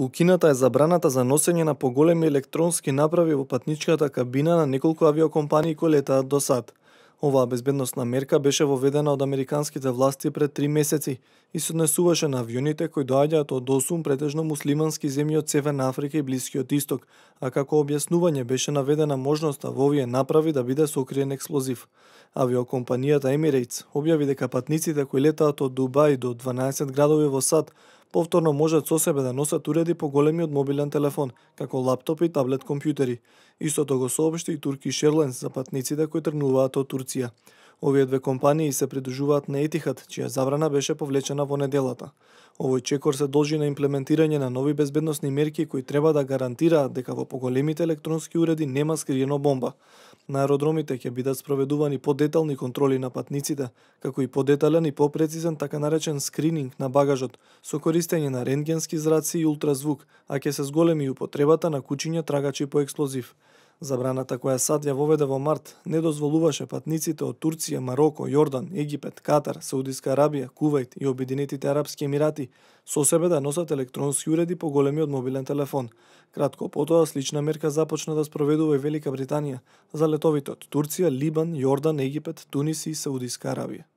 Укината е забраната за носење на поголеми електронски направи во патничката кабина на неколку авиокомпании кои летаат до САД. Оваа безбедносна мерка беше воведена од американските власти пред 3 месеци и се однесуваше на авионите кои доаѓаат од 8 претежно муслимански земји од Северна Африка и Блискиот Исток, а како објаснување беше наведена можноста во овие направи да биде сокриен експлозив. Авиокомпанијата Emirates објави дека патниците кои летаат од Дубај до 12 градови во САД повторно можат со себе да носат уреди поголеми од мобилен телефон, како лаптопи и таблет компјутери. Истото го соопшти и Turkish Airlines за патниците кои тргнуваат од Турција. Овие две компании се придружуваат на Етихад, чија забрана беше повлечена во неделата. Овој чекор се должи на имплементирање на нови безбедносни мерки кои треба да гарантираат дека во поголемите електронски уреди нема скриено бомба. На аеродромите ќе бидат спроведувани подетални контроли на патниците, како и подетален и попрецизен така наречен скрининг на багажот со користење на рентгенски зраци и ултразвук, а ќе се зголеми и употребата на кучиња трагачи по експлозив. Забраната која САД ја воведе во март не дозволуваше патниците од Турција, Мароко, Јордан, Египет, Катар, Саудиска Арабија, Кувајт и Обединетите арапски емирати со себе да носат електронски уреди поголеми од мобилен телефон. Кратко потоа слична мерка започна да спроведува и Велика Британија за летовите од Турција, Либан, Јордан, Египет, Тунис и Саудиска Арабија.